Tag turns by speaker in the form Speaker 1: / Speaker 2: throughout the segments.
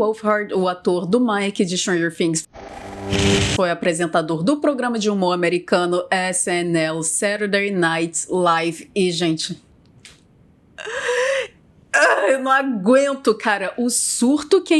Speaker 1: Wolfhard, o ator do Mike de Stranger Things, foi apresentador do programa de humor americano SNL, Saturday Night Live. E, gente, eu não aguento, cara, o surto que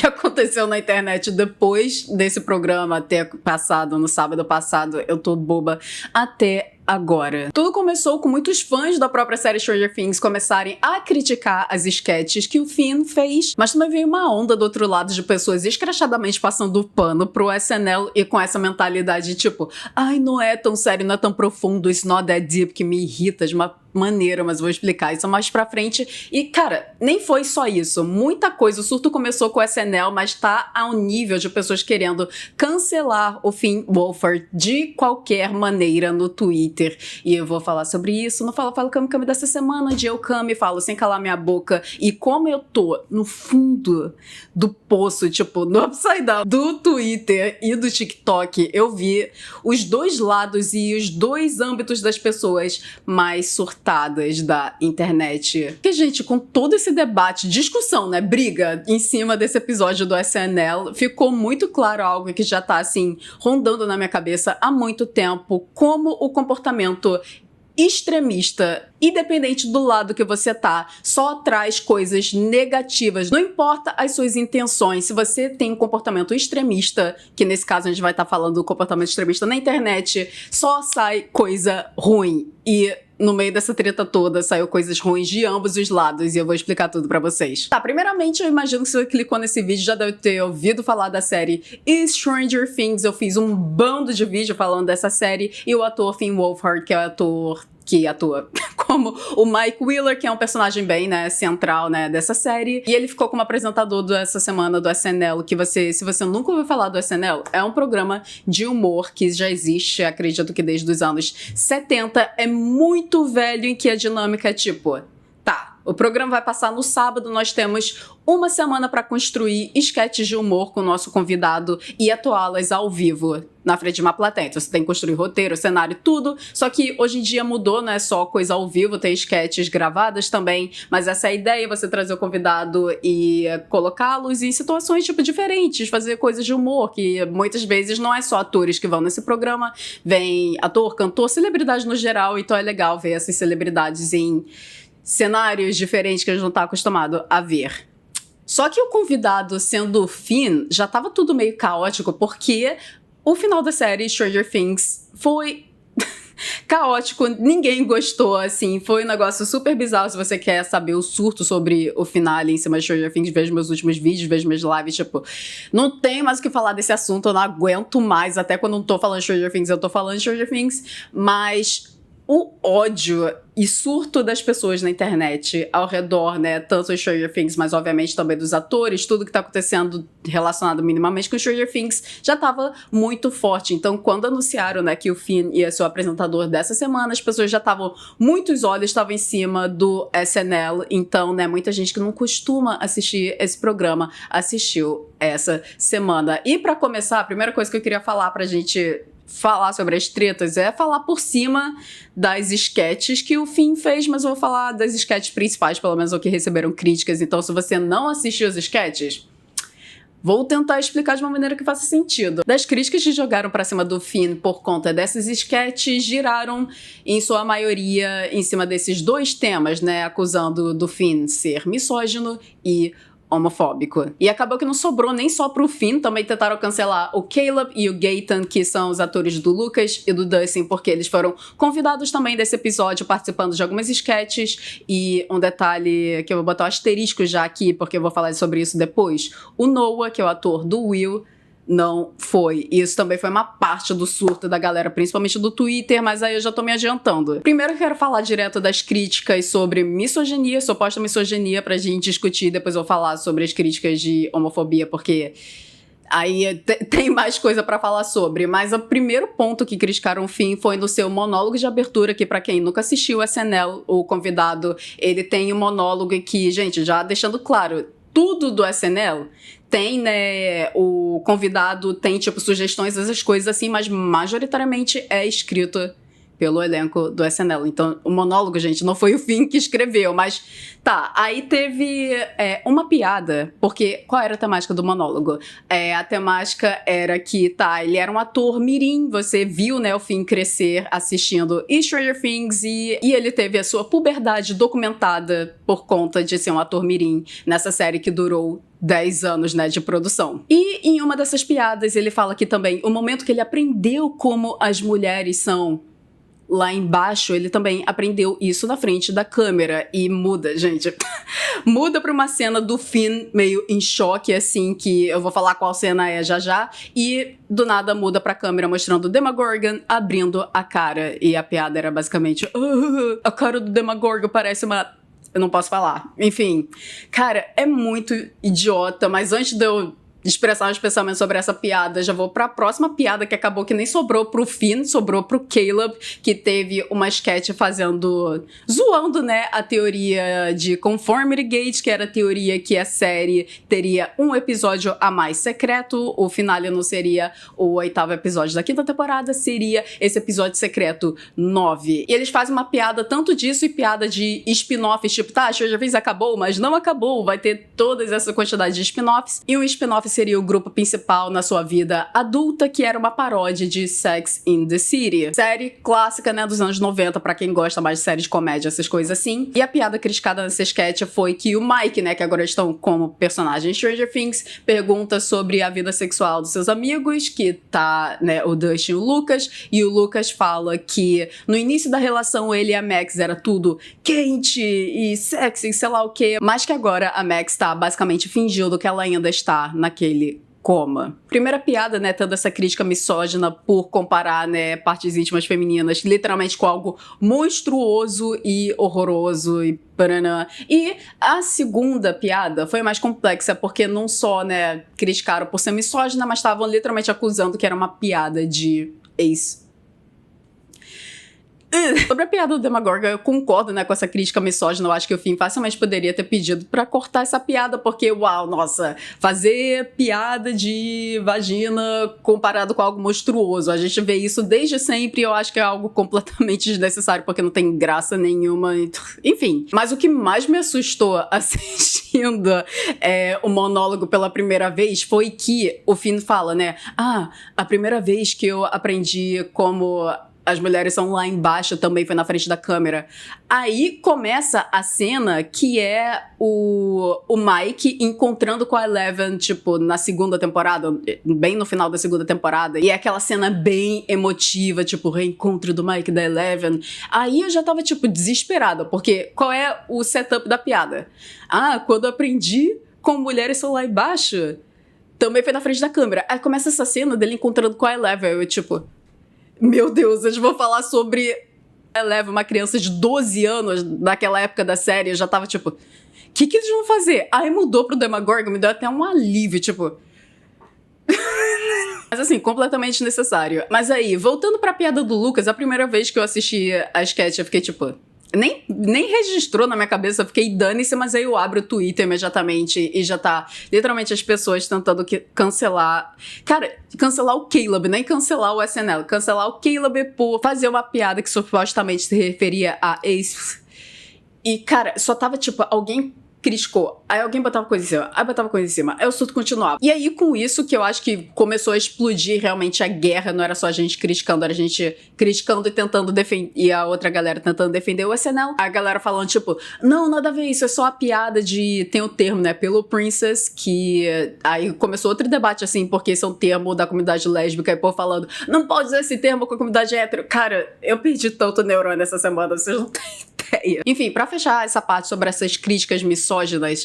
Speaker 1: aconteceu na internet depois desse programa ter passado no sábado passado. Eu tô boba até agora. Tudo começou com muitos fãs da própria série Stranger Things começarem a criticar as sketches que o Finn fez, mas também veio uma onda do outro lado de pessoas escrachadamente passando o pano pro SNL e com essa mentalidade tipo, ai, não é tão sério, não é tão profundo, it's not that deep, que me irrita de uma maneira, mas vou explicar isso mais pra frente. E, cara, nem foi só isso. Muita coisa. O surto começou com o SNL, mas tá ao nível de pessoas querendo cancelar o Finn Wolfhard de qualquer maneira no Twitter. E eu vou falar sobre isso no Fala Cami dessa semana, de Eu Cami, falo sem calar minha boca. E como eu tô no fundo do poço, tipo, no upside down do Twitter e do TikTok, eu vi os dois lados e os dois âmbitos das pessoas mais surtadas da internet. Porque, gente, com todo esse debate, discussão, né, briga em cima desse episódio do SNL, ficou muito claro algo que já tá, assim, rondando na minha cabeça há muito tempo, como o comportamento extremista, independente do lado que você tá, só traz coisas negativas. Não importa as suas intenções, se você tem um comportamento extremista, que nesse caso a gente vai estar falando do comportamento extremista na internet, só sai coisa ruim. E no meio dessa treta toda, saiu coisas ruins de ambos os lados, e eu vou explicar tudo pra vocês. Tá, primeiramente, eu imagino que se você clicou nesse vídeo, já deve ter ouvido falar da série Stranger Things. Eu fiz um bando de vídeo falando dessa série, e o ator Finn Wolfhard, que é o ator que atua como o Mike Wheeler, que é um personagem bem, né, central, né, dessa série. E ele ficou como apresentador dessa semana do SNL, que se você nunca ouviu falar do SNL, é um programa de humor que já existe, acredito que desde os anos 70, é muito velho, em que a dinâmica é tipo, tá, o programa vai passar no sábado, nós temos uma semana para construir sketches de humor com o nosso convidado e atuá-las ao vivo na frente de uma plateia. Então você tem que construir roteiro, cenário, tudo. Só que hoje em dia mudou, não é só coisa ao vivo, tem sketches gravadas também, mas essa é a ideia, você trazer o convidado e colocá-los em situações tipo diferentes, fazer coisas de humor, que muitas vezes não é só atores que vão nesse programa, vem ator, cantor, celebridade no geral, então é legal ver essas celebridades em cenários diferentes que a gente não tá acostumado a ver. Só que o convidado sendo o Finn, já tava tudo meio caótico, porque o final da série Stranger Things foi caótico, ninguém gostou, assim, foi um negócio super bizarro. Se você quer saber o surto sobre o finale em cima de Stranger Things, veja meus últimos vídeos, veja meus lives, tipo, não tem mais o que falar desse assunto, eu não aguento mais, até quando eu não tô falando Stranger Things, eu tô falando Stranger Things, mas o ódio e surto das pessoas na internet ao redor, né, tanto do Stranger Things, mas obviamente também dos atores, tudo que tá acontecendo relacionado minimamente com Stranger Things, já tava muito forte. Então, quando anunciaram, né, que o Finn ia ser o apresentador dessa semana, as pessoas já estavam, muitos olhos estavam em cima do SNL, então, né, muita gente que não costuma assistir esse programa assistiu essa semana. E pra começar, a primeira coisa que eu queria falar pra gente falar sobre as tretas é falar por cima das sketches que o Finn fez, mas eu vou falar das sketches principais, pelo menos o que receberam críticas. Então, se você não assistiu as sketches, vou tentar explicar de uma maneira que faça sentido. Das críticas que jogaram pra cima do Finn por conta dessas sketches, giraram, em sua maioria, em cima desses dois temas, né, acusando do Finn ser misógino e homofóbico. E acabou que não sobrou nem só pro Finn, também tentaram cancelar o Caleb e o Gaten, que são os atores do Lucas e do Dustin, porque eles foram convidados também desse episódio, participando de algumas sketches. E um detalhe que eu vou botar um asterisco já aqui, porque eu vou falar sobre isso depois, o Noah, que é o ator do Will, não foi. Isso também foi uma parte do surto da galera, principalmente do Twitter, mas aí eu já tô me adiantando. Primeiro eu quero falar direto das críticas sobre misoginia, suposta misoginia, pra gente discutir, depois eu vou falar sobre as críticas de homofobia, porque aí tem mais coisa pra falar sobre. Mas o primeiro ponto que criticaram o Finn foi no seu monólogo de abertura, que pra quem nunca assistiu o SNL, o convidado, ele tem um monólogo que, gente, já deixando claro, tudo do SNL tem, né, o convidado tem, tipo, sugestões, essas coisas assim, mas majoritariamente é escrito pelo elenco do SNL. Então, o monólogo, gente, não foi o Finn que escreveu, mas tá. Aí teve uma piada, porque qual era a temática do monólogo? A temática era que, tá, ele era um ator mirim, você viu, né, o Finn crescer assistindo Stranger Things e ele teve a sua puberdade documentada por conta de ser um ator mirim nessa série que durou 10 anos, né, de produção. E em uma dessas piadas ele fala que também o momento que ele aprendeu como as mulheres são lá embaixo, ele também aprendeu isso na frente da câmera e muda, gente. Muda pra uma cena do Finn meio em choque, assim, que eu vou falar qual cena é já já, e do nada muda pra câmera mostrando o Demogorgon abrindo a cara. E a piada era basicamente, a cara do Demogorgon parece uma... Eu não posso falar. Enfim, cara, é muito idiota, mas antes de eu expressar meus pensamentos sobre essa piada, já vou pra próxima piada que acabou que nem sobrou pro Finn, sobrou pro Caleb, que teve uma sketch zoando, né, a teoria de Conformity Gate, que era a teoria que a série teria um episódio a mais secreto, o finale não seria o 8º episódio da 5ª temporada, seria esse episódio secreto 9. E eles fazem uma piada tanto disso e piada de spin-offs, tipo, tá, Stranger Things acabou, mas não acabou, vai ter toda essa quantidade de spin-offs, e um spin-off seria o grupo principal na sua vida adulta, que era uma paródia de Sex and the City. Série clássica, né, dos anos 90, pra quem gosta mais de séries de comédia, essas coisas assim. E a piada criticada nessa sketch foi que o Mike, né, que agora estão como personagem Stranger Things, pergunta sobre a vida sexual dos seus amigos, que tá, né, o Dustin e o Lucas, e o Lucas fala que no início da relação ele e a Max era tudo quente e sexy, sei lá o quê, mas que agora a Max tá basicamente fingindo que ela ainda está naquele coma. Primeira piada, né, tendo essa crítica misógina por comparar, né, partes íntimas femininas literalmente com algo monstruoso e horroroso e paranã. E a segunda piada foi mais complexa, porque não só, né, criticaram por ser misógina, mas estavam literalmente acusando que era uma piada de ex. Sobre a piada do Demogorgon, eu concordo, né, com essa crítica misógina. Eu acho que o Finn facilmente poderia ter pedido pra cortar essa piada, porque, uau, nossa, fazer piada de vagina comparado com algo monstruoso. A gente vê isso desde sempre e eu acho que é algo completamente desnecessário, porque não tem graça nenhuma. Enfim. Mas o que mais me assustou assistindo o monólogo pela primeira vez foi que o Finn fala, né, a primeira vez que eu aprendi como as mulheres são lá embaixo, também foi na frente da câmera. Aí começa a cena que é o Mike encontrando com a Eleven, tipo, na segunda temporada, bem no final da segunda temporada. E é aquela cena bem emotiva, tipo, o reencontro do Mike e da Eleven. Aí eu já tava, tipo, desesperada, porque qual é o setup da piada? Quando eu aprendi como mulheres são lá embaixo, também foi na frente da câmera. Aí começa essa cena dele encontrando com a Eleven, eu, tipo... Meu Deus, eles vão falar sobre Eleven, uma criança de 12 anos naquela época da série. Eu já tava tipo, o que eles vão fazer? Aí mudou pro Demogorgon, me deu até um alívio, tipo... Mas assim, completamente necessário. Mas aí, voltando pra piada do Lucas, a primeira vez que eu assisti a sketch, eu fiquei tipo... Nem registrou na minha cabeça, eu fiquei dane-se, mas aí eu abro o Twitter imediatamente e já tá literalmente as pessoas tentando cancelar. Cara, cancelar o Caleb, nem cancelar o SNL, cancelar o Caleb por fazer uma piada que supostamente se referia a ex. E, cara, só tava tipo, alguém criticou, aí alguém botava coisa em cima, aí botava coisa em cima, aí o surto continuava. E aí, com isso, que eu acho que começou a explodir realmente a guerra, não era só a gente criticando, era a gente criticando e tentando defender, e a outra galera tentando defender o SNL. A galera falando, tipo, não, nada a ver, isso é só a piada de... Tem o termo, né, Pillow Princess, que... Aí começou outro debate, assim, porque esse é um termo da comunidade lésbica, e pô falando, não pode usar esse termo com a comunidade hétero. Cara, eu perdi tanto neurônio essa semana, vocês não têm ideia. Enfim, pra fechar essa parte sobre essas críticas misóginas,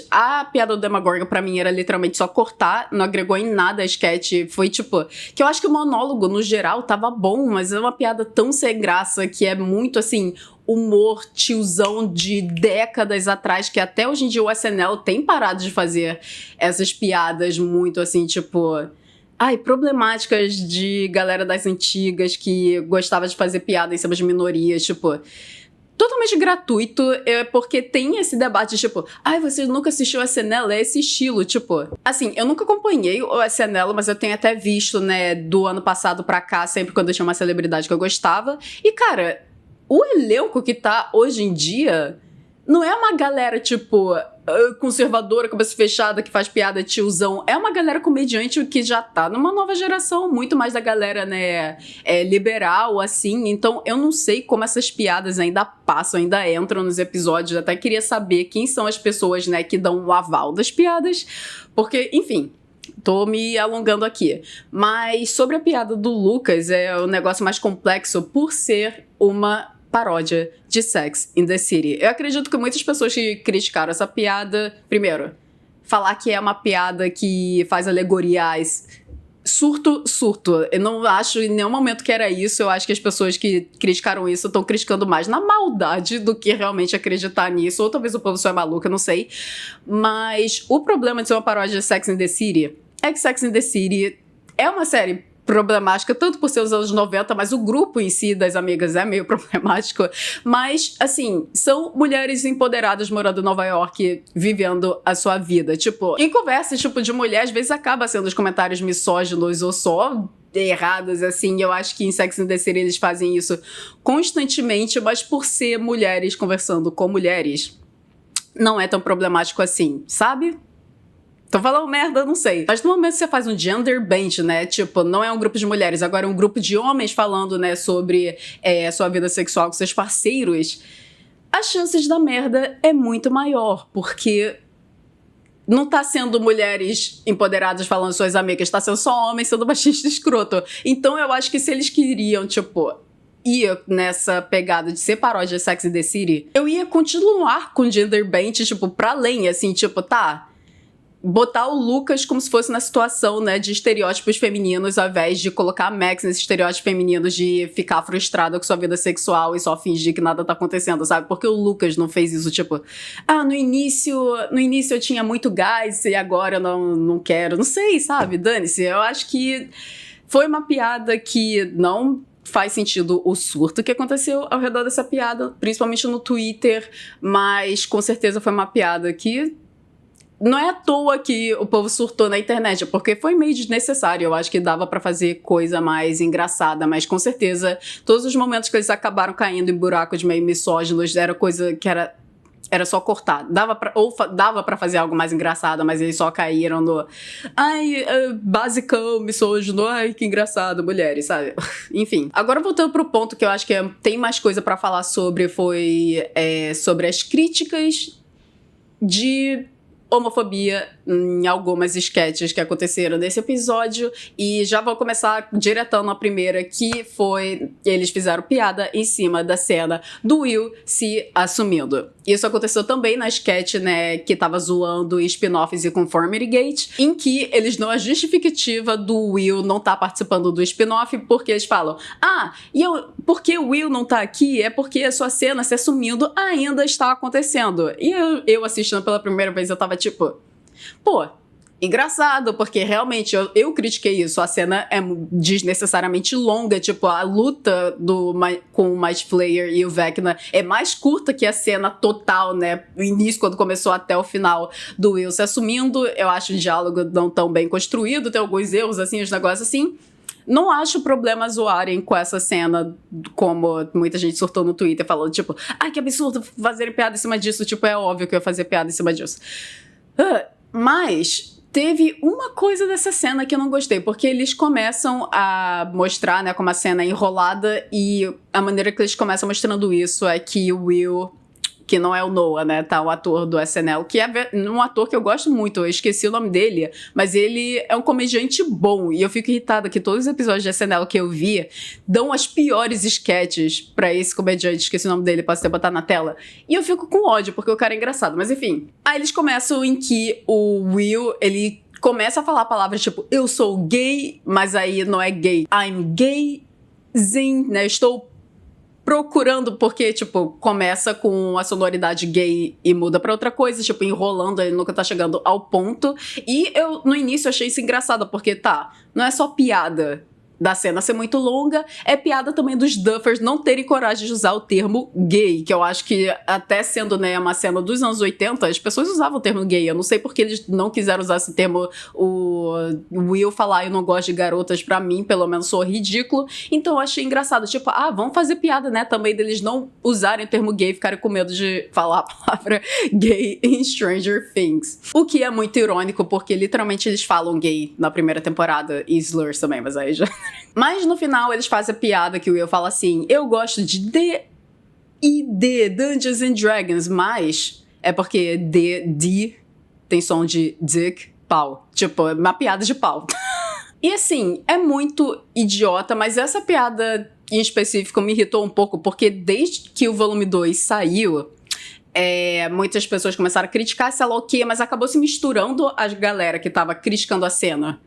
Speaker 1: a piada do Demogorgon pra mim era literalmente só cortar, não agregou em nada a sketch, foi tipo, que eu acho que o monólogo no geral tava bom, mas é uma piada tão sem graça que é muito assim, humor tiozão de décadas atrás, que até hoje em dia o SNL tem parado de fazer essas piadas muito assim, tipo... problemáticas de galera das antigas que gostava de fazer piada em cima de minorias, tipo... totalmente gratuito, porque tem esse debate, tipo, ai, você nunca assistiu SNL? É esse estilo, tipo... Assim, eu nunca acompanhei o SNL, mas eu tenho até visto, né, do ano passado pra cá, sempre quando eu tinha uma celebridade que eu gostava. E, cara, o elenco que tá hoje em dia não é uma galera, tipo, conservadora, cabeça fechada, que faz piada tiozão. É uma galera comediante que já tá numa nova geração, muito mais da galera, né, liberal, assim. Então, eu não sei como essas piadas ainda passam, ainda entram nos episódios. Eu até queria saber quem são as pessoas, né, que dão o aval das piadas. Porque, enfim... Tô me alongando aqui. Mas sobre a piada do Lucas, é um negócio mais complexo por ser uma paródia de Sex and the City. Eu acredito que muitas pessoas que criticaram essa piada... Primeiro, falar que é uma piada que faz alegorias... Surto. Eu não acho em nenhum momento que era isso. Eu acho que as pessoas que criticaram isso estão criticando mais na maldade do que realmente acreditar nisso. Ou talvez o povo só é maluco, eu não sei. Mas o problema de ser uma paródia de Sex and the City é que Sex and the City é uma série problemática, tanto por ser os anos 90, mas o grupo em si das amigas é meio problemático. Mas, assim, são mulheres empoderadas morando em Nova York, vivendo a sua vida. Tipo, em conversas, tipo, de mulher, às vezes acaba sendo os comentários misóginos ou só errados, assim. Eu acho que em Sex and the City eles fazem isso constantemente, mas por ser mulheres conversando com mulheres, não é tão problemático assim, sabe? Tô falando merda, não sei. Mas no momento que você faz um gender bend, né? Tipo, não é um grupo de mulheres, agora é um grupo de homens falando, né, sobre sua vida sexual com seus parceiros, as chances da merda é muito maior, porque não tá sendo mulheres empoderadas falando suas amigas, tá sendo só homens sendo machista escroto. Então eu acho que se eles queriam, tipo... ia nessa pegada de ser paródia de Sex and the City, eu ia continuar com gender bend, tipo, pra além, assim, tipo, tá... botar o Lucas como se fosse na situação, né, de estereótipos femininos, ao invés de colocar a Max nesses estereótipos femininos de ficar frustrada com sua vida sexual e só fingir que nada tá acontecendo, sabe? Porque o Lucas não fez isso, tipo, no início eu tinha muito gás e agora eu não quero, não sei, sabe? Dane-se, eu acho que foi uma piada que não... faz sentido o surto que aconteceu ao redor dessa piada, principalmente no Twitter, mas com certeza foi uma piada que não é à toa que o povo surtou na internet, porque foi meio desnecessário. Eu acho que dava pra fazer coisa mais engraçada, mas com certeza todos os momentos que eles acabaram caindo em buracos meio misóginos era coisa que era só cortar. Dava pra fazer algo mais engraçado, mas eles só caíram no... basicão, misógino, que engraçado, mulheres, sabe? Enfim. Agora voltando pro ponto que eu acho que tem mais coisa pra falar sobre, foi sobre as críticas de homofobia em algumas sketches que aconteceram nesse episódio, e já vou começar diretão na primeira, que foi eles fizeram piada em cima da cena do Will se assumindo. Isso aconteceu também na sketch, né, que tava zoando spin-offs e Conformity Gate, em que eles dão a justificativa do Will não tá participando do spin-off, porque eles falam, porque o Will não tá aqui é porque a sua cena se assumindo ainda está acontecendo. E eu assistindo pela primeira vez, eu tava tipo, pô, engraçado, porque realmente eu critiquei isso. A cena é desnecessariamente longa, tipo, a luta com o Might Flayer e o Vecna é mais curta que a cena total, né? O início, quando começou, até o final do Will se assumindo. Eu acho o diálogo não tão bem construído, tem alguns erros, assim, os negócios assim. Não acho problema zoarem com essa cena, como muita gente surtou no Twitter, falando, tipo, que absurdo fazerem piada em cima disso. Tipo, é óbvio que eu ia fazer piada em cima disso. Mas teve uma coisa dessa cena que eu não gostei, porque eles começam a mostrar, né, como a cena é enrolada, e a maneira que eles começam mostrando isso é que o Will, que não é o Noah, né, tá, o ator do SNL, que é um ator que eu gosto muito, eu esqueci o nome dele, mas ele é um comediante bom, e eu fico irritada que todos os episódios de SNL que eu vi dão as piores sketches pra esse comediante, esqueci o nome dele, posso até botar na tela, e eu fico com ódio, porque o cara é engraçado, mas enfim. Aí eles começam em que o Will, ele começa a falar palavras tipo, eu sou gay, mas aí não é gay, I'm gay-zing, né, estou procurando, porque, tipo, começa com a sonoridade gay e muda pra outra coisa, tipo, enrolando, ele nunca tá chegando ao ponto. E eu, no início, achei isso engraçado, porque, não é só piada da cena ser muito longa, é piada também dos Duffers não terem coragem de usar o termo gay, que eu acho que até sendo, né, uma cena dos anos 80, as pessoas usavam o termo gay. Eu não sei porque eles não quiseram usar esse termo. O Will falar eu não gosto de garotas, pra mim, pelo menos, soa ridículo. Então eu achei engraçado, tipo, vamos fazer piada, né, também deles não usarem o termo gay, ficarem com medo de falar a palavra gay em Stranger Things. O que é muito irônico, porque literalmente eles falam gay na primeira temporada, e slurs também, mas aí já... Mas no final eles fazem a piada que o Will fala assim, eu gosto de D&D, Dungeons and Dragons, mas é porque D tem som de dick, pau. Tipo, uma piada de pau. E assim, é muito idiota, mas essa piada em específico me irritou um pouco, porque desde que o volume 2 saiu, muitas pessoas começaram a criticar essa loquia, mas acabou se misturando a galera que tava criticando a cena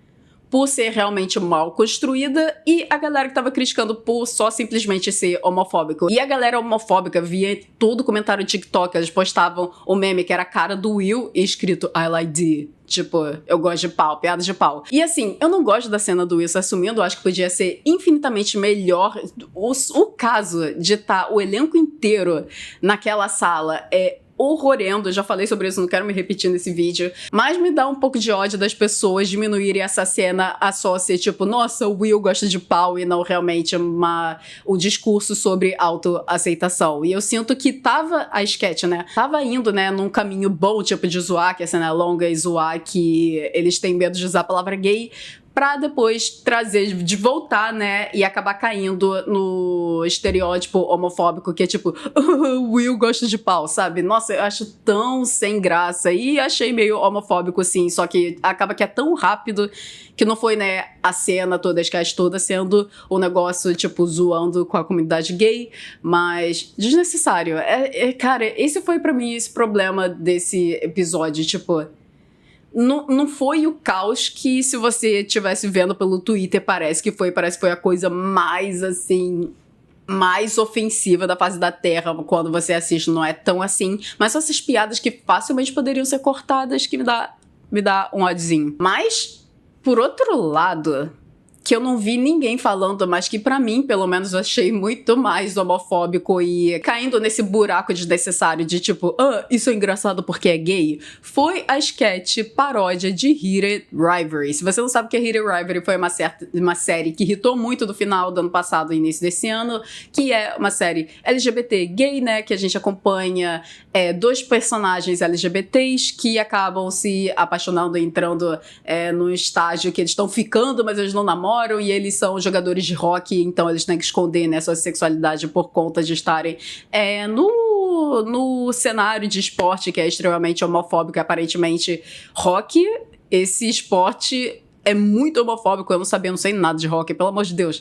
Speaker 1: por ser realmente mal construída e a galera que tava criticando por só simplesmente ser homofóbico. E a galera homofóbica via todo comentário do TikTok, eles postavam o meme que era a cara do Will escrito I like D. Tipo, eu gosto de pau, piada de pau. E assim, eu não gosto da cena do Will se assumindo, eu acho que podia ser infinitamente melhor. O caso de estar o elenco inteiro naquela sala é horrorendo, eu já falei sobre isso, não quero me repetir nesse vídeo, mas me dá um pouco de ódio das pessoas diminuírem essa cena a só ser tipo, nossa, o Will gosta de pau e não realmente um discurso sobre autoaceitação. E eu sinto que tava a sketch, né, tava indo, né, num caminho bom, tipo de zoar que a cena é longa e zoar que eles têm medo de usar a palavra gay, pra depois trazer, de voltar, né, e acabar caindo no estereótipo homofóbico que é tipo, Will gosta de pau, sabe? Nossa, eu acho tão sem graça e achei meio homofóbico, assim, só que acaba que é tão rápido que não foi, né, a cena toda, a sketch toda sendo um negócio, tipo, zoando com a comunidade gay, mas desnecessário. Cara, esse foi pra mim esse problema desse episódio, tipo... Não foi o caos que, se você estivesse vendo pelo Twitter, parece que foi a coisa mais, assim, mais ofensiva da face da Terra quando você assiste. Não é tão assim, mas são essas piadas que facilmente poderiam ser cortadas que me dá um ódiozinho. Mas, por outro lado... que eu não vi ninguém falando, mas que pra mim, pelo menos, eu achei muito mais homofóbico e caindo nesse buraco desnecessário de tipo, isso é engraçado porque é gay, foi a sketch paródia de Heated Rivalry. Se você não sabe o que é Heated Rivalry, foi uma série que irritou muito do final do ano passado e início desse ano, que é uma série LGBT gay, né, que a gente acompanha dois personagens LGBTs que acabam se apaixonando e entrando num estágio que eles estão ficando, mas eles não namoram, e eles são jogadores de rock, então eles têm que esconder, né, sua sexualidade por conta de estarem no cenário de esporte que é extremamente homofóbico. Aparentemente, rock, esse esporte é muito homofóbico. Eu não sei nada de rock, pelo amor de Deus.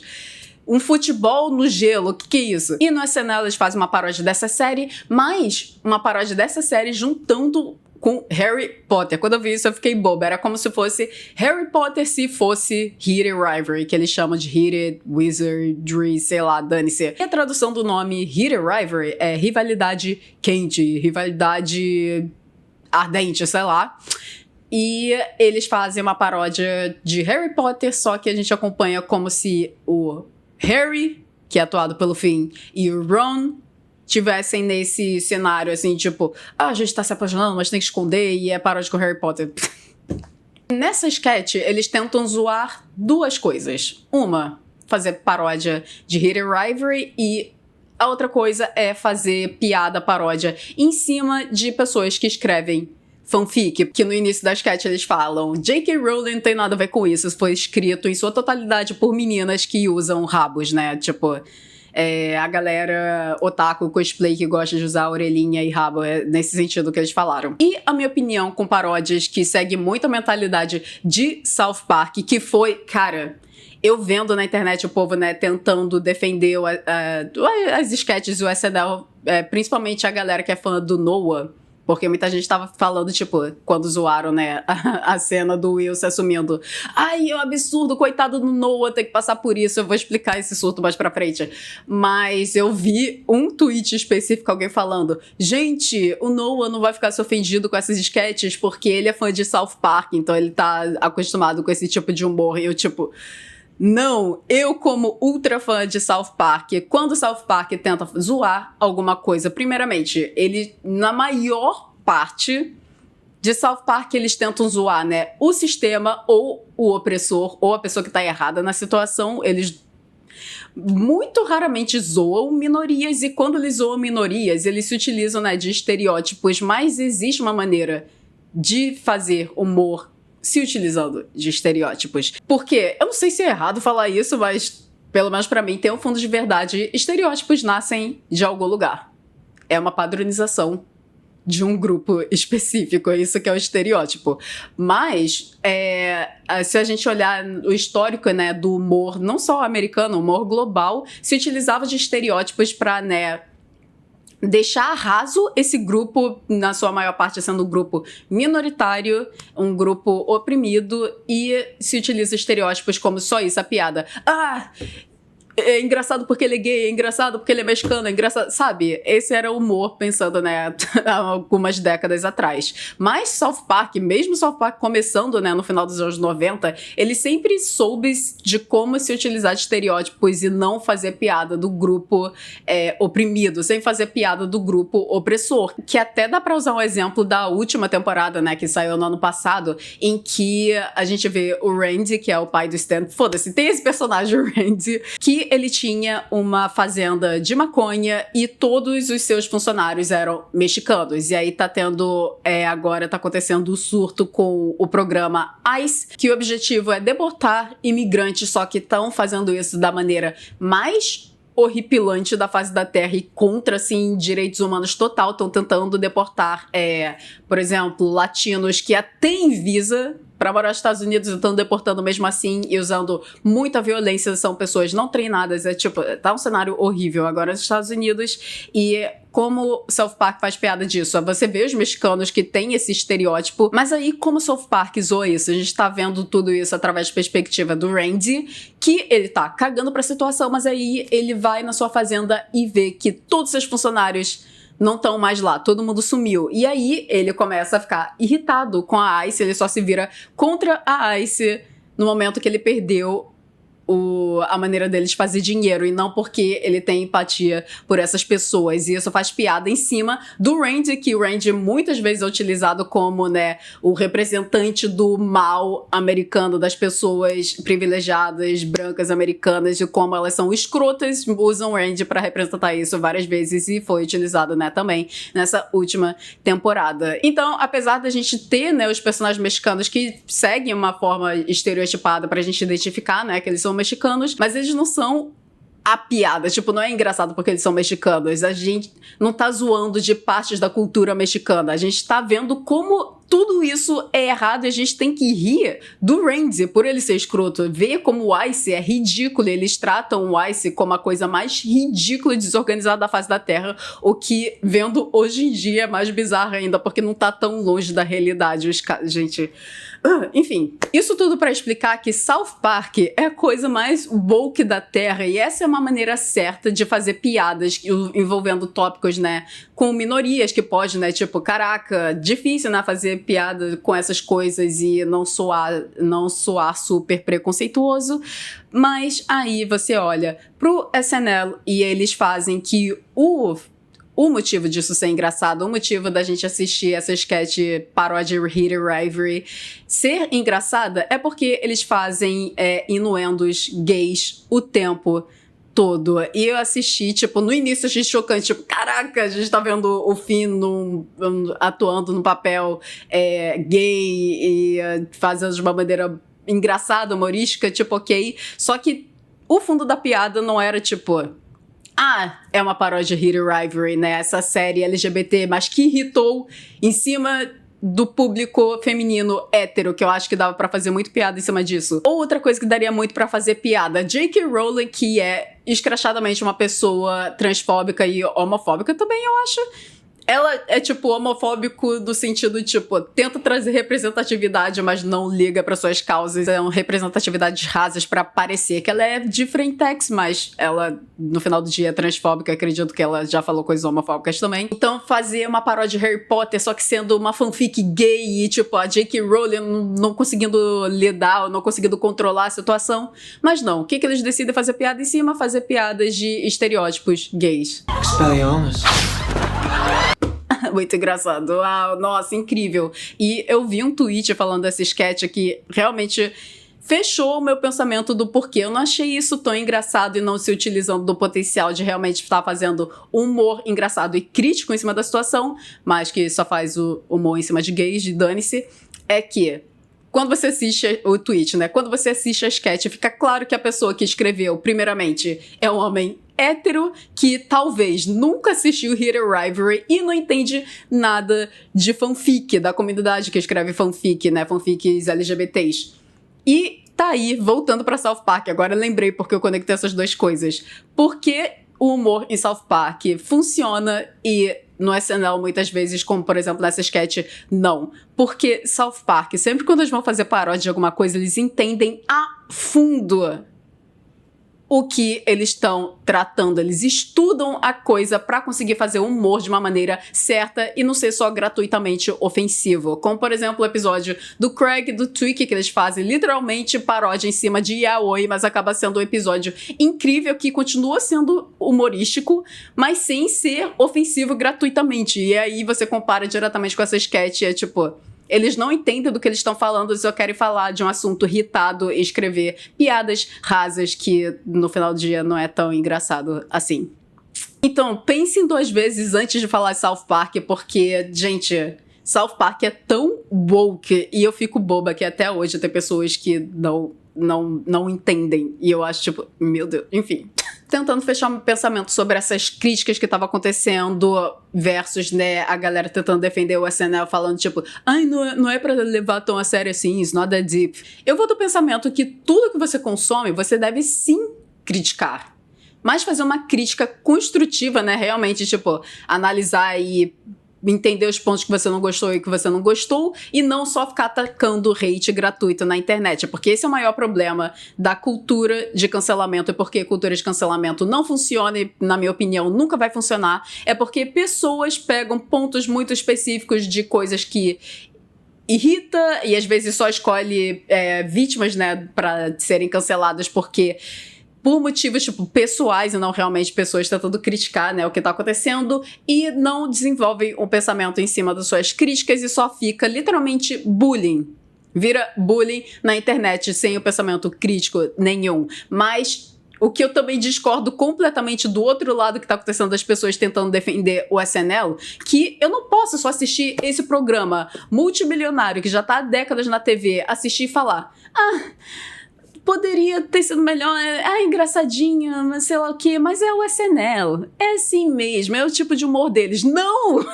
Speaker 1: Um futebol no gelo, o que é isso? E no SNL eles fazem uma paródia dessa série, mas uma paródia dessa série juntando com Harry Potter. Quando eu vi isso, eu fiquei boba. Era como se fosse Harry Potter se fosse Heated Rivalry, que eles chamam de Heated Wizardry, sei lá, dane-se. E a tradução do nome Heated Rivalry é rivalidade quente, rivalidade ardente, sei lá. E eles fazem uma paródia de Harry Potter, só que a gente acompanha como se o Harry, que é atuado pelo Finn, e o Ron tivessem nesse cenário, assim, tipo, a gente tá se apaixonando, mas tem que esconder, e é paródia com Harry Potter. Nessa sketch, eles tentam zoar duas coisas. Uma, fazer paródia de Heated Rivalry, e a outra coisa é fazer piada, paródia, em cima de pessoas que escrevem fanfic, que no início da sketch eles falam J.K. Rowling não tem nada a ver com isso foi escrito em sua totalidade por meninas que usam rabos, né, tipo... a galera otaku, cosplay que gosta de usar orelhinha e rabo, nesse sentido que eles falaram. E a minha opinião com paródias que segue muito a mentalidade de South Park, que foi, cara... Eu vendo na internet o povo, né, tentando defender as sketches do SNL, principalmente a galera que é fã do Noah, porque muita gente tava falando, tipo, quando zoaram, né, a cena do Will se assumindo. Ai, é um absurdo, coitado do Noah ter que passar por isso. Eu vou explicar esse surto mais pra frente. Mas eu vi um tweet específico, alguém falando, gente, o Noah não vai ficar se ofendido com essas sketches porque ele é fã de South Park, então ele tá acostumado com esse tipo de humor. E eu, tipo... Não, eu como ultra fã de South Park, quando o South Park tenta zoar alguma coisa, primeiramente, ele, na maior parte de South Park, eles tentam zoar, né, o sistema ou o opressor ou a pessoa que tá errada na situação. Eles muito raramente zoam minorias, e quando eles zoam minorias, eles se utilizam, né, de estereótipos, mas existe uma maneira de fazer humor se utilizando de estereótipos. Porque, eu não sei se é errado falar isso, mas pelo menos pra mim tem um fundo de verdade. Estereótipos nascem de algum lugar. É uma padronização de um grupo específico, é isso que é o estereótipo. Mas, se a gente olhar o histórico, né, do humor, não só americano, o humor global, se utilizava de estereótipos para, né, deixar raso esse grupo, na sua maior parte sendo um grupo minoritário, um grupo oprimido, e se utiliza estereótipos como só isso, a piada. É engraçado porque ele é gay, é engraçado porque ele é mexicano, é engraçado, sabe? Esse era o humor, pensando, né, há algumas décadas atrás. Mas South Park, mesmo South Park começando, né, no final dos anos 90, ele sempre soube de como se utilizar de estereótipos e não fazer piada do grupo oprimido, sem fazer piada do grupo opressor. Que até dá pra usar um exemplo da última temporada, né, que saiu no ano passado, em que a gente vê o Randy, que é o pai do Stan. Foda-se, tem esse personagem, o Randy, que ele tinha uma fazenda de maconha e todos os seus funcionários eram mexicanos. E aí tá tendo, agora tá acontecendo o surto com o programa ICE, que o objetivo é deportar imigrantes, só que estão fazendo isso da maneira mais horripilante da face da Terra e contra, assim, direitos humanos total. Estão tentando deportar, por exemplo, latinos que até têm visa para morar nos Estados Unidos, estão deportando mesmo assim e usando muita violência. São pessoas não treinadas, tá um cenário horrível agora nos Estados Unidos. E como South Park faz piada disso? Você vê os mexicanos que têm esse estereótipo, mas aí como South Park zoa isso? A gente tá vendo tudo isso através da perspectiva do Randy, que ele tá cagando pra situação, mas aí ele vai na sua fazenda e vê que todos os seus funcionários não estão mais lá, todo mundo sumiu. E aí ele começa a ficar irritado com a ICE, ele só se vira contra a ICE no momento que ele perdeu a maneira deles fazer dinheiro, e não porque ele tem empatia por essas pessoas. E isso faz piada em cima do Randy, que o Randy muitas vezes é utilizado como, né, o representante do mal americano, das pessoas privilegiadas, brancas americanas, e como elas são escrotas, usam o Randy pra representar isso várias vezes, e foi utilizado, né, também nessa última temporada. Então, apesar da gente ter, né, os personagens mexicanos que seguem uma forma estereotipada pra gente identificar, né, que eles são mexicanos, mas eles não são a piada, tipo, não é engraçado porque eles são mexicanos, a gente não tá zoando de partes da cultura mexicana, a gente tá vendo como tudo isso é errado e a gente tem que rir do Randy por ele ser escroto, ver como o ICE é ridículo, eles tratam o ICE como a coisa mais ridícula e desorganizada da face da Terra, o que, vendo hoje em dia, é mais bizarro ainda, porque não tá tão longe da realidade, gente... Enfim, isso tudo pra explicar que South Park é a coisa mais woke da Terra, e essa é uma maneira certa de fazer piadas envolvendo tópicos, né, com minorias, que pode, né, tipo, caraca, difícil, né, fazer piada com essas coisas e não soar super preconceituoso, mas aí você olha pro SNL e eles fazem que o motivo disso ser engraçado, o motivo da gente assistir essa sketch paródia Hit Rivalry ser engraçada é porque eles fazem inuendos gays o tempo todo. E eu assisti, tipo, no início achei chocante, tipo, caraca, a gente tá vendo o Finn atuando no papel gay e fazendo de uma maneira engraçada, humorística, tipo, ok. Só que o fundo da piada não era, tipo... é uma paródia de Hit Rivalry, né? Essa série LGBT, mas que irritou em cima do público feminino hétero, que eu acho que dava pra fazer muito piada em cima disso. Ou outra coisa que daria muito pra fazer piada, J.K. Rowling, que é escrachadamente uma pessoa transfóbica e homofóbica também, eu acho. Ela é, tipo, homofóbico no sentido, tipo, tenta trazer representatividade, mas não liga para suas causas. São representatividades rasas para parecer que ela é differentex, mas ela, no final do dia, é transfóbica. Acredito que ela já falou coisas homofóbicas também. Então, fazer uma paródia de Harry Potter, só que sendo uma fanfic gay e, tipo, a J.K. Rowling não conseguindo lidar, ou não conseguindo controlar a situação. Mas não, o que eles decidem fazer piada em cima? Fazer piadas de estereótipos gays.
Speaker 2: Expelliarmus.
Speaker 1: Muito engraçado. Uau, nossa, incrível. E eu vi um tweet falando dessa sketch que realmente fechou o meu pensamento do porquê eu não achei isso tão engraçado e não se utilizando do potencial de realmente estar fazendo humor engraçado e crítico em cima da situação, mas que só faz o humor em cima de gays, de dane-se, é que quando você assiste o tweet, né? Quando você assiste a sketch, fica claro que a pessoa que escreveu, primeiramente, é um homem hétero que talvez nunca assistiu Hit a Rivalry e não entende nada de fanfic, da comunidade que escreve fanfic, né? Fanfics LGBTs. E tá aí, voltando pra South Park, agora eu lembrei porque eu conectei essas duas coisas. Porque o humor em South Park funciona e no SNL muitas vezes, como por exemplo nessa sketch, não. Porque South Park, sempre quando eles vão fazer paródia de alguma coisa, eles entendem a fundo o que eles estão tratando. Eles estudam a coisa pra conseguir fazer o humor de uma maneira certa e não ser só gratuitamente ofensivo. Como, por exemplo, o episódio do Craig e do Twiki, que eles fazem literalmente paródia em cima de Yaoi, mas acaba sendo um episódio incrível que continua sendo humorístico, mas sem ser ofensivo gratuitamente. E aí você compara diretamente com essa sketch e é tipo... Eles não entendem do que eles estão falando, eles só querem falar de um assunto irritado e escrever piadas rasas que no final do dia não é tão engraçado assim. Então, pensem 2 vezes antes de falar de South Park, porque, gente, South Park é tão woke e eu fico boba que até hoje tem pessoas que não entendem. E eu acho, tipo, meu Deus, enfim. Tentando fechar meu pensamento sobre essas críticas que estavam acontecendo versus, né, a galera tentando defender o SNL falando, tipo, ai, não é pra levar tão a sério assim, it's not that deep. Eu vou do pensamento que tudo que você consome, você deve sim criticar. Mas fazer uma crítica construtiva, né, realmente, tipo, analisar e entender os pontos que você não gostou e que você não gostou e não só ficar atacando hate gratuito na internet, porque esse é o maior problema da cultura de cancelamento e porque a cultura de cancelamento não funciona e, na minha opinião, nunca vai funcionar, é porque pessoas pegam pontos muito específicos de coisas que irrita e às vezes só escolhe vítimas, né, pra serem canceladas porque... por motivos, tipo, pessoais e não realmente pessoas tentando criticar, né, o que tá acontecendo e não desenvolvem um pensamento em cima das suas críticas e só fica literalmente bullying. Vira bullying na internet sem o pensamento crítico nenhum. Mas o que eu também discordo completamente do outro lado que tá acontecendo das pessoas tentando defender o SNL, que eu não posso só assistir esse programa multimilionário que já tá há décadas na TV, assistir e falar, poderia ter sido melhor, engraçadinha, mas sei lá o quê, mas é o SNL. É assim mesmo, é o tipo de humor deles. Não!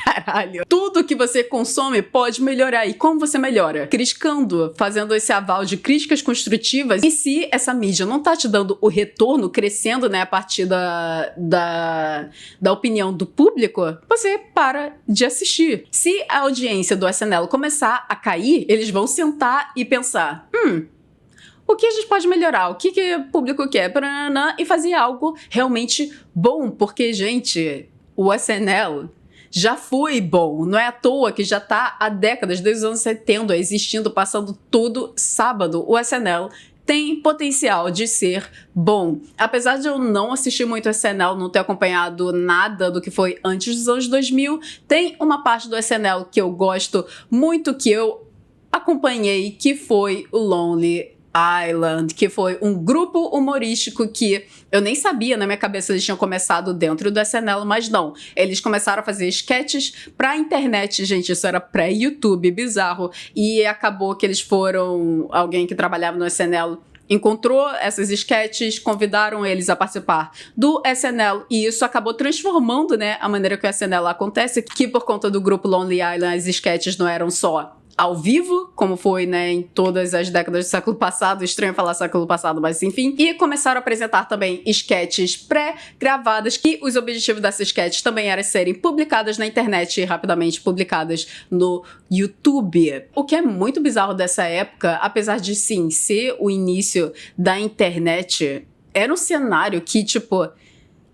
Speaker 1: Caralho. Tudo que você consome pode melhorar. E como você melhora? Criticando, fazendo esse aval de críticas construtivas. E se essa mídia não tá te dando o retorno, crescendo, né, a partir da opinião do público, você para de assistir. Se a audiência do SNL começar a cair, eles vão sentar e pensar, o que a gente pode melhorar? O que o público quer? E fazer algo realmente bom. Porque, gente, o SNL já foi bom. Não é à toa que já tá há décadas, desde os anos 70, existindo, passando tudo sábado. O SNL tem potencial de ser bom. Apesar de eu não assistir muito SNL, não ter acompanhado nada do que foi antes dos anos 2000, tem uma parte do SNL que eu gosto muito, que eu acompanhei, que foi o Lonely Island, que foi um grupo humorístico que eu nem sabia, na minha cabeça eles tinham começado dentro do SNL, mas não. Eles começaram a fazer sketches pra internet, gente, isso era pré-YouTube, bizarro, e acabou que eles foram, alguém que trabalhava no SNL encontrou essas sketches, convidaram eles a participar do SNL e isso acabou transformando, né, a maneira que o SNL acontece, que por conta do grupo Lonely Island as sketches não eram só ao vivo, como foi, né, em todas as décadas do século passado, estranho falar século passado, mas enfim, e começaram a apresentar também sketches pré-gravadas, que os objetivos dessas sketches também era serem publicadas na internet e rapidamente publicadas no YouTube. O que é muito bizarro dessa época, apesar de sim ser o início da internet, era um cenário que, tipo,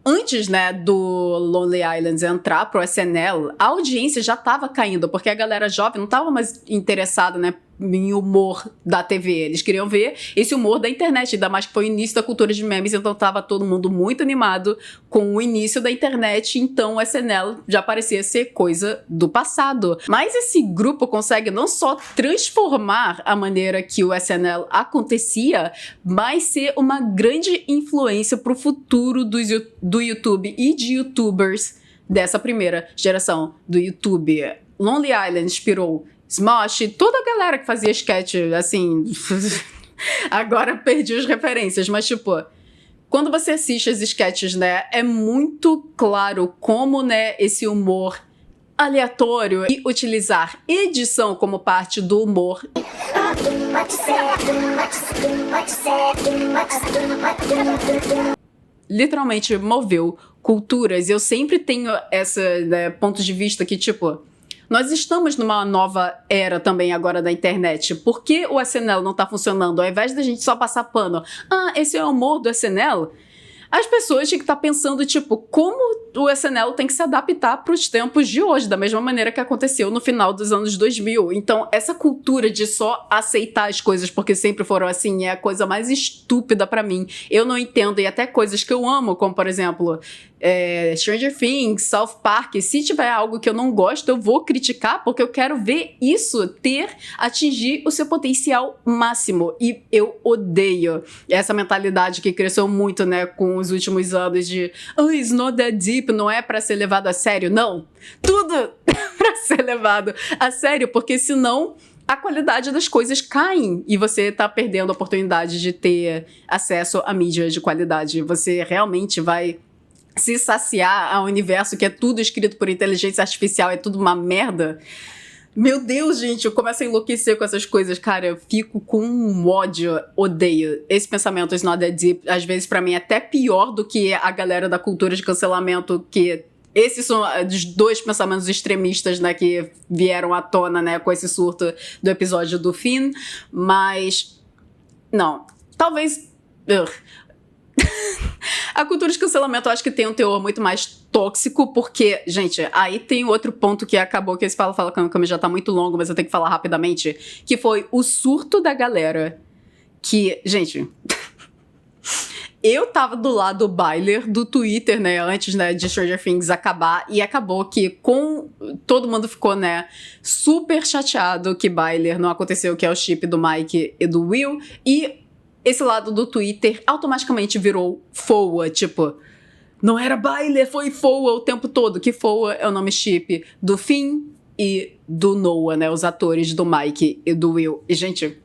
Speaker 1: antes, né, do Lonely Islands entrar pro SNL, a audiência já tava caindo, porque a galera jovem não tava mais interessada, né, em humor da TV. Eles queriam ver esse humor da internet, ainda mais que foi o início da cultura de memes, então tava todo mundo muito animado com o início da internet, então o SNL já parecia ser coisa do passado. Mas esse grupo consegue não só transformar a maneira que o SNL acontecia, mas ser uma grande influência pro futuro do YouTube e de YouTubers dessa primeira geração do YouTube. Lonely Island inspirou Smosh, toda a galera que fazia sketch, assim... Agora perdi as referências, mas tipo... Quando você assiste as sketches, né, é muito claro como, né, esse humor aleatório e utilizar edição como parte do humor literalmente moveu culturas. E eu sempre tenho essa, né, ponto de vista que, tipo... Nós estamos numa nova era também agora da internet. Por que o SNL não tá funcionando? Ao invés da gente só passar pano, esse é o humor do SNL, as pessoas tinham que estar pensando, tipo, como o SNL tem que se adaptar para os tempos de hoje, da mesma maneira que aconteceu no final dos anos 2000. Então, essa cultura de só aceitar as coisas porque sempre foram assim é a coisa mais estúpida para mim. Eu não entendo, e até coisas que eu amo, como, por exemplo... Stranger Things, South Park, se tiver algo que eu não gosto, eu vou criticar, porque eu quero ver isso atingir o seu potencial máximo. E eu odeio essa mentalidade que cresceu muito, né, com os últimos anos de it's not that deep, não é pra ser levado a sério. Não, tudo é pra ser levado a sério, porque senão a qualidade das coisas cai e você tá perdendo a oportunidade de ter acesso a mídia de qualidade. Você realmente vai se saciar ao universo que é tudo escrito por inteligência artificial, é tudo uma merda. Meu Deus, gente, eu começo a enlouquecer com essas coisas, cara, eu fico com um ódio, odeio. Esse pensamento is not that deep, às vezes pra mim é até pior do que a galera da cultura de cancelamento, que esses são os dois pensamentos extremistas, né, que vieram à tona, né, com esse surto do episódio do Finn, mas não, talvez... A cultura de cancelamento eu acho que tem um teor muito mais tóxico, porque, gente, aí tem outro ponto que acabou, que esse fala que a câmera já tá muito longo, mas eu tenho que falar rapidamente, que foi o surto da galera que, gente... Eu tava do lado Byler do Twitter, né, antes, né, de Stranger Things acabar, e acabou que todo mundo ficou, né, super chateado que Byler não aconteceu, que é o chip do Mike e do Will, e esse lado do Twitter automaticamente virou FOA, tipo, não era Byler, foi FOA o tempo todo, que FOA é o nome chip do Finn e do Noah, né, os atores do Mike e do Will. E, gente,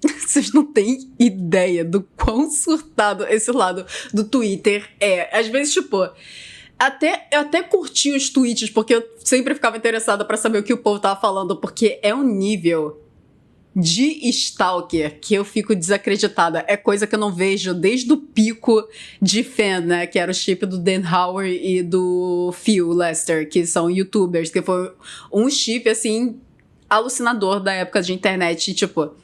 Speaker 1: vocês não têm ideia do quão surtado esse lado do Twitter é. Às vezes, tipo... eu até curti os tweets, porque eu sempre ficava interessada pra saber o que o povo tava falando, porque é um nível de stalker que eu fico desacreditada. É coisa que eu não vejo desde o pico de fan, né? Que era o chip do Dan Howard e do Phil Lester, que são youtubers, que foi um chip, assim, alucinador da época de internet. Tipo,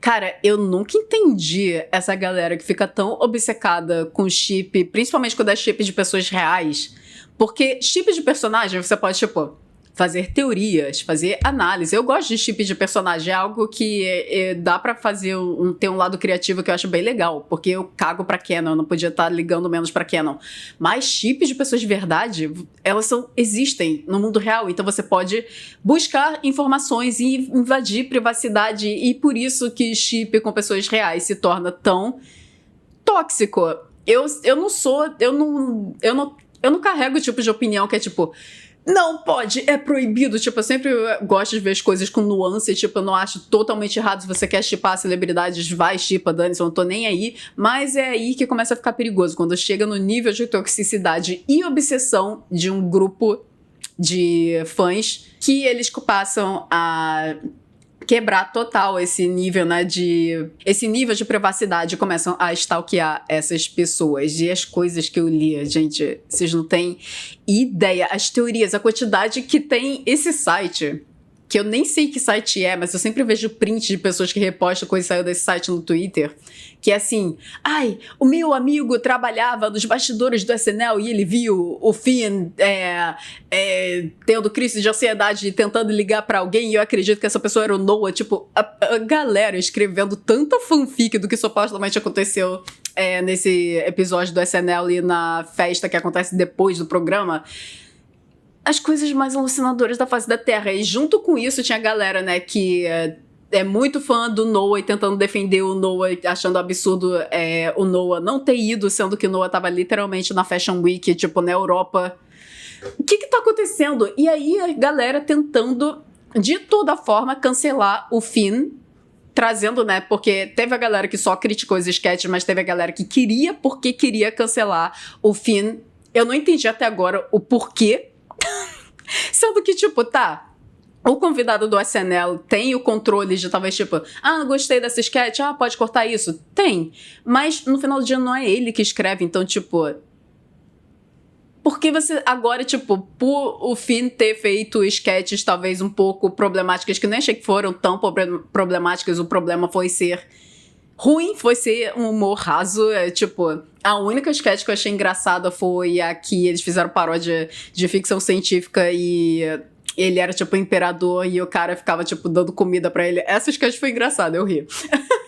Speaker 1: cara, eu nunca entendi essa galera que fica tão obcecada com chip, principalmente quando é chip de pessoas reais. Porque chip de personagem, você pode, tipo... fazer teorias, fazer análise. Eu gosto de chip de personagem, é algo que dá pra fazer ter um lado criativo que eu acho bem legal, porque eu cago pra canon, eu não podia estar ligando menos pra canon. Mas chips de pessoas de verdade, elas existem no mundo real, então você pode buscar informações e invadir privacidade, e por isso que chip com pessoas reais se torna tão tóxico. Eu não carrego o tipo de opinião que é tipo... não pode, é proibido. Tipo, eu sempre gosto de ver as coisas com nuance. Tipo, eu não acho totalmente errado. Se você quer shippar celebridades, vai, shippa, dane-se, eu não tô nem aí. Mas é aí que começa a ficar perigoso, quando chega no nível de toxicidade e obsessão de um grupo de fãs que eles passam a quebrar total esse nível, né, esse nível de privacidade, começam a stalkear essas pessoas. E as coisas que eu li, gente, vocês não têm ideia, as teorias, a quantidade que tem esse site, que eu nem sei que site é, mas eu sempre vejo print de pessoas que repostam coisa que saiu desse site no Twitter, que é assim, ai, o meu amigo trabalhava nos bastidores do SNL e ele viu o Finn tendo crise de ansiedade e tentando ligar pra alguém, e eu acredito que essa pessoa era o Noah. Tipo, a galera escrevendo tanta fanfic do que supostamente aconteceu nesse episódio do SNL e na festa que acontece depois do programa. As coisas mais alucinadoras da face da Terra. E junto com isso tinha a galera, né, que é muito fã do Noah e tentando defender o Noah, achando absurdo o Noah não ter ido, sendo que o Noah tava literalmente na Fashion Week, tipo, na Europa. O que tá acontecendo? E aí a galera tentando, de toda forma, cancelar o Finn, trazendo, né, porque teve a galera que só criticou os sketches, mas teve a galera que queria, porque queria cancelar o Finn. Eu não entendi até agora o porquê. Sendo que, tipo, o convidado do SNL tem o controle de talvez, tipo, não gostei dessa sketch, pode cortar isso? Tem. Mas no final do dia não é ele que escreve, então, tipo, por que você agora, tipo, por o Finn ter feito sketches talvez um pouco problemáticas, que nem achei que foram tão problemáticas, o problema foi ser ruim, foi ser um humor raso. Tipo, a única sketch que eu achei engraçada foi a que eles fizeram paródia de ficção científica e ele era, tipo, o imperador e o cara ficava, tipo, dando comida pra ele. Essa sketch foi engraçada, eu ri.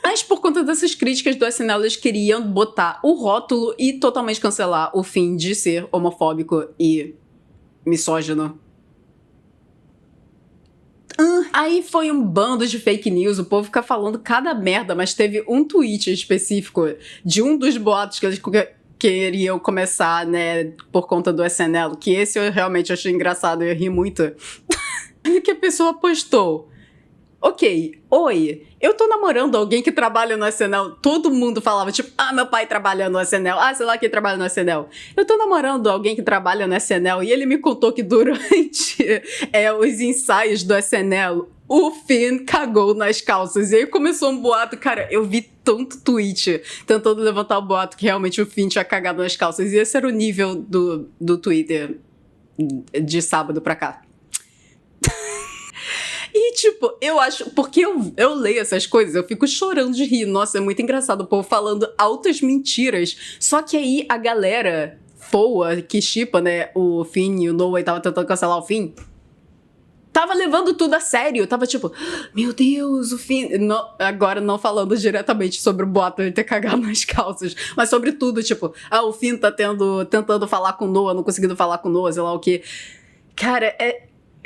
Speaker 1: Mas por conta dessas críticas do SNL, eles queriam botar o rótulo e totalmente cancelar o Finn de ser homofóbico e misógino. Aí foi um bando de fake news, o povo fica falando cada merda, mas teve um tweet específico de um dos boatos que eles queriam começar, né, por conta do SNL, que esse eu realmente achei engraçado, eu ri muito. Que a pessoa postou: ok, oi, eu tô namorando alguém que trabalha no SNL. Todo mundo falava, tipo, meu pai trabalha no SNL. Sei lá quem trabalha no SNL. Eu tô namorando alguém que trabalha no SNL e ele me contou que durante os ensaios do SNL, o Finn cagou nas calças. E aí começou um boato. Cara, eu vi tanto tweet tentando levantar o boato que realmente o Finn tinha cagado nas calças. E esse era o nível do Twitter de sábado pra cá. E, tipo, eu acho... Porque eu leio essas coisas, eu fico chorando de rir. Nossa, é muito engraçado o povo falando altas mentiras. Só que aí a galera foa, que shippa, né, o Finn e o Noah e tava tentando cancelar o Finn, tava levando tudo a sério. Tava tipo, meu Deus, o Finn... Agora não falando diretamente sobre o boato de ter cagado nas calças, mas sobre tudo, tipo, o Finn tá tentando falar com o Noah, não conseguindo falar com o Noah, sei lá o quê. Cara,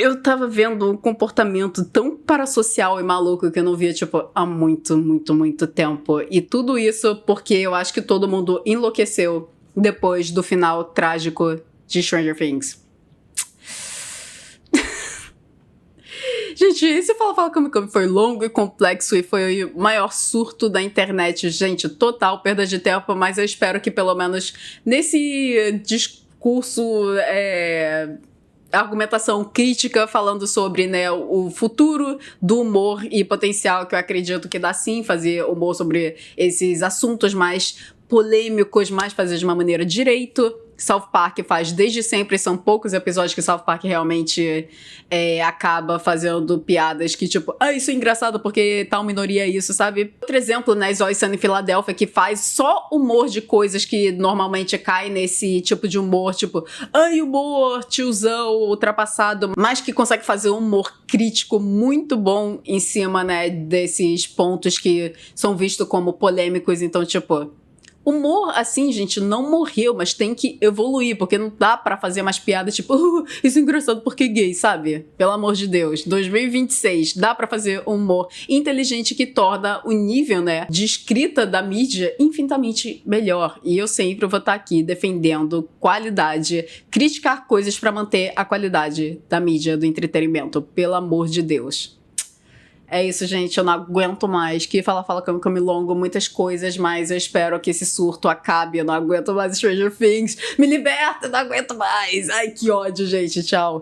Speaker 1: eu tava vendo um comportamento tão parasocial e maluco que eu não via, tipo, há muito, muito, muito tempo. E tudo isso porque eu acho que todo mundo enlouqueceu depois do final trágico de Stranger Things. Gente, esse Fala Come Come foi longo e complexo e foi o maior surto da internet. Gente, total perda de tempo, mas eu espero que pelo menos nesse discurso... argumentação crítica falando sobre, né, o futuro do humor e potencial, que eu acredito que dá sim fazer humor sobre esses assuntos mais polêmicos, mas fazer de uma maneira direito. South Park faz desde sempre, são poucos episódios que South Park realmente acaba fazendo piadas que tipo, isso é engraçado porque tal minoria é isso, sabe? Outro exemplo, né, Zoe Sunny Philadelphia, que faz só humor de coisas que normalmente cai nesse tipo de humor, tipo, humor tiozão, ultrapassado, mas que consegue fazer um humor crítico muito bom em cima, né, desses pontos que são vistos como polêmicos. Então, tipo, humor, assim, gente, não morreu, mas tem que evoluir, porque não dá pra fazer mais piada, tipo, isso é engraçado porque gay, sabe? Pelo amor de Deus. 2026, dá pra fazer humor inteligente que torna o nível, né, de escrita da mídia infinitamente melhor. E eu sempre vou estar aqui defendendo qualidade, criticar coisas pra manter a qualidade da mídia, do entretenimento. Pelo amor de Deus. É isso, gente, eu não aguento mais. Que Fala Come Come longo, muitas coisas, mas eu espero que esse surto acabe. Eu não aguento mais Stranger Things. Me liberta, eu não aguento mais. Ai, que ódio, gente. Tchau.